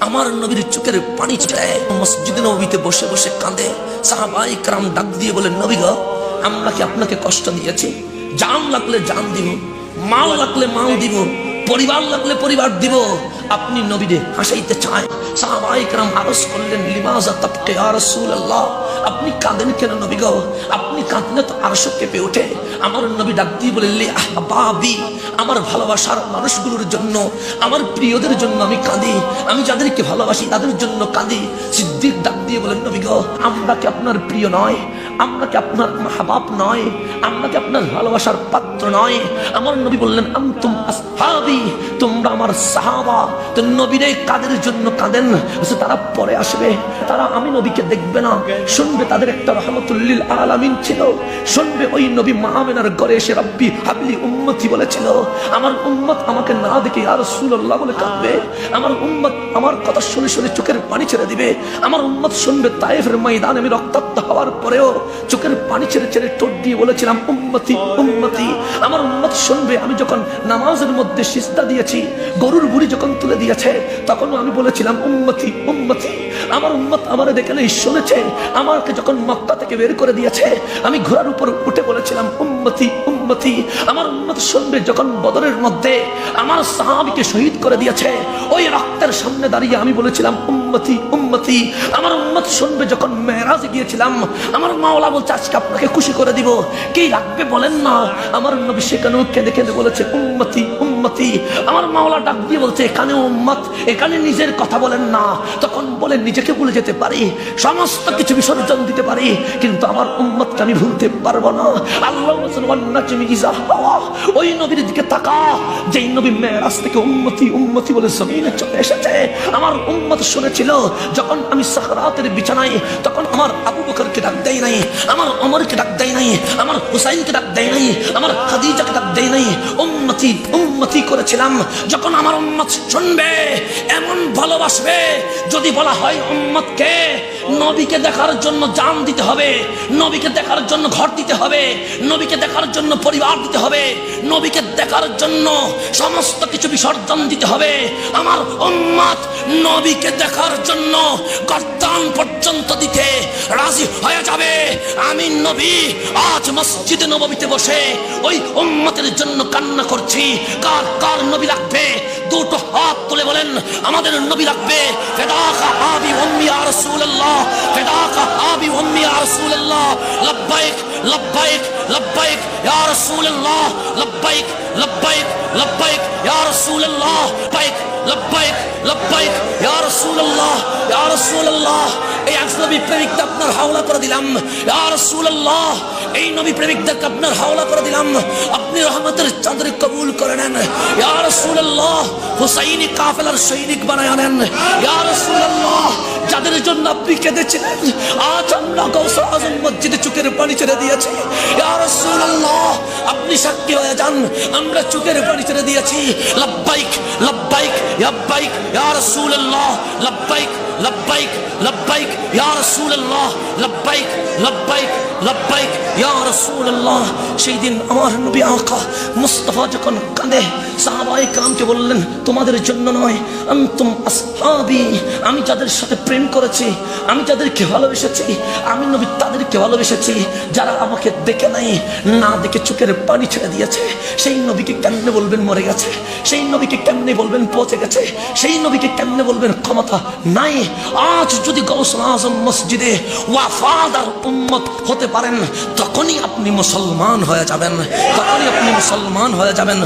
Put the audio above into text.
আমার নবীর চোখের পানি ছেড়ে মসজিদে নববীতে বসে বসে কাঁদে। সাহাবায়ে কেরাম ডাক দিয়ে বলেন, নবী গো, আমরা কি আপনাকে কষ্ট দিয়েছি? জান লাগলে জান দিব, মাল লাগলে মাল দিব, পরিবার লাগলে পরিবার দিব। আপনি নবীরে হাসাইতে চায়। সাহাবায়ে কেরাম আরজ করলেন, লিমাযা তাবকি ইয়া রাসূলুল্লাহ, আপনি কাঁদেন কেন নবী গো? আপনি কাঁদলে তো আরশ কেঁপে ওঠে। আমার নবী ডাক দিয়ে বলেন, লি আহবাবি, আমার ভালোবাসার মানুষগুলোর জন্য, আমার প্রিয়দের জন্য আমি কাঁদি, আমি যাদেরকে ভালোবাসি তাদের জন্য কাঁদি। সিদ্দিক ডাক দিয়ে বলেন, নবী গো, আমরা কি আপনার প্রিয় নয়? আমরা কি আপনার মাহবাব নয়? আমরা কি আপনার ভালোবাসার পাত্র নয়? আমার নবী বললেন, আনতুম আসহাবি, তোমরা আমার সাহাবা। তো নবীরে কাদের জন্য কাঁদেন? তারা পরে আসবে, তারা আমি নবীকে দেখবে না, শুনবে তাদের একটা রহমতুল লিল আলামিন ছিল, শুনবে ওই নবী মা আমেনার ঘরে এসে রব্বি হাবলি উম্মতি বলেছিল। আমার উম্মত আমাকে না দেখে ইয়া রাসূলুল্লাহ বলে কাঁদবে। আমার উম্মত আমার কথা শুনে শুনে চোখের পানি ছেড়ে দিবে। আমার উম্মত শুনবে তায়েফের ময়দানে আমি রক্তাক্ত হওয়ার পরেও চোখের পানি ছেড়ে ছেড়ে ঠোঁট দিয়ে বলেছিলাম উম্মতি উম্মতি। আমার উম্মত শুনবে আমি যখন নামাজের মধ্যে সিজদা দিয়েছি, গরুর বুড়ি যখন তুলে দিয়েছে, তখন আমি বলেছিলাম উম্মতি উম্মতি। আমার উম্মত আমারে দেখে নেই, শুনেছে। আমাকে যখন মক্কা থেকে বের করে দিয়েছে, আমি ঘোড়ার উপর উঠে বলেছিলাম উম্মতি উম্মতি। আমার উম্মত শুনবে যখন বদরের মধ্যে আমার সাহাবীকে শহীদ করে দিয়েছে, ওই রক্তের সামনে দাঁড়িয়ে আমি বলেছিলাম উম্মতি উম্মতি। আমার উম্মত শুনবে যখন মেরাজে গিয়েছিলাম, আমার মাওলা বলছে আজকে আপনাকে খুশি করে দিব, কি লাগবে বলেন না। আমার নবী সেখানেও কেঁদে কেঁদে বলেছে উম্মতি উম্মতি। আমার মাওলা ডাক দিয়ে বলছে, এখানে উম্মত, এখানে নিজের কথা বলেন না। তখন বলে নিজেকে ভুলে যেতে পারি, সমস্ত কিছু বিসর্জন দিতে পারি, কিন্তু আমার উম্মতকে আমি ভুলতে পারবো না। আল্লাহ বলেছেন, ওয়ান্নাজমি ইযা হাওয়া, ওই নবীর দিকে তাকা যেই নবী মেরাজ থেকে উম্মতি উম্মতি বলে জমিনে চলে এসেছে। আমার উম্মত শুনেছিল যখন আমি সাকরাতের বিছানায়, তখন আমার আবু বকরকে ডাক দেয় নাই, আমার ওমরকে ডাক দেয় নাই, আমার হুসাইনকে ডাক দেয় নাই, আমার খাদিজাকে ডাক দেয় নাই, উম্মতি উম্মতি করেছিলাম। যখন আমার উম্মত শুনবে, এমন ভালোবাসবে, যদি বলা হয় উম্মতকে নবীকে দেখার জন্য জান দিতে হবে, নবীকে দেখার জন্য ঘর দিতে হবে, নবীকে দেখার জন্য পরিবার দিতে হবে, নবীকে দেখার জন্য সমস্ত কিছু বিসর্জন দিতে হবে, আমার উম্মত নবীকে দেখার জন্য গর্দান পর্যন্ত দিতে রাজি হয়ে যাবে। আমি নবী আজ মসজিদে নববীতে বসে ওই উম্মতের জন্য কান্না করছি। কার কার নবী লাগবে? দুটো হাত তুলে বলেন, আমাদের নবী লাগবে। ফিদাকা আবি উম্মি ইয়া রাসূলুল্লাহ, ফিদাকা আবি উম্মি ইয়া রাসূলুল্লাহ, লব্বাইক লব্বাইক লব্বাইক ইয়া রাসূলুল্লাহ, লব্বাইক লব্বাইক লব্বাইক ইয়া রাসূলুল্লাহ, লব্বাইক লব্বাইক লব্বাইক ইয়া রাসূলুল্লাহ, ইয়া রাসূলুল্লাহ। এই নবী প্রেমিকদের আপনার হাওলা করে দিলাম, ইয়া রাসূলুল্লাহ। এই নবী প্রেমিকদেরকে আপনার হাওলা করে দিলাম, আপনি রহমতের চাদরে কবুল করে নেন, ইয়া রাসূলুল্লাহ। হুসাইনি কাফেলার সৈনিক বানায় নেন, ইয়া রাসূলুল্লাহ। যাদের জন্য আপনি কেঁদেছিলেন, আজ আমরা গাউসুল আজম মসজিদে চোখের পানি ছেড়ে দিয়েছি, ইয়া রাসূলুল্লাহ। আপনি সাক্ষী হয়ে যান, আমরা চোখের পানি ছেড়ে দিয়েছি। লব্বাইক লব্বাইক লব্বাইক ইয়া রাসূলুল্লাহ, লব্বাইক লব্বাইক লব্বাইক ইয়া রাসূলুল্লাহ, লব্বাইক লব্বাইক লব্বাইক ইয়া রাসূলুল্লাহ। সেই দিন আমার নবী আকা মুস্তাফা যখন কাঁদে, সাহাবায়ে কেরামকে বললেন, তোমাদের জন্য নয়, আনতুম আসহাবি, আমি যাদের সাথে প্রেম করেছি, আমি যাদেরকে ভালোবেসেছি, আমি নবী তাদেরকে ভালোবেসেছি। যারা আমাকে দেখে নাই, না দেখে চোখের পানি ছেড়ে দিয়েছে, সেই নবীকে কেমনে বলবেন মরে গেছে? সেই নবীকে কেমনে বলবেন পৌঁছে গেছে? সেই নবীকে কেমনে বলবেন ক্ষমতা নাই? আজ যদি গাউসুল আজম মসজিদে ওয়াফাদার উম্মত হতে পারেন, তখনই আপনি মুসলমান হয়ে যাবেন, তখনই আপনি মুসলমান হয়ে যাবেন।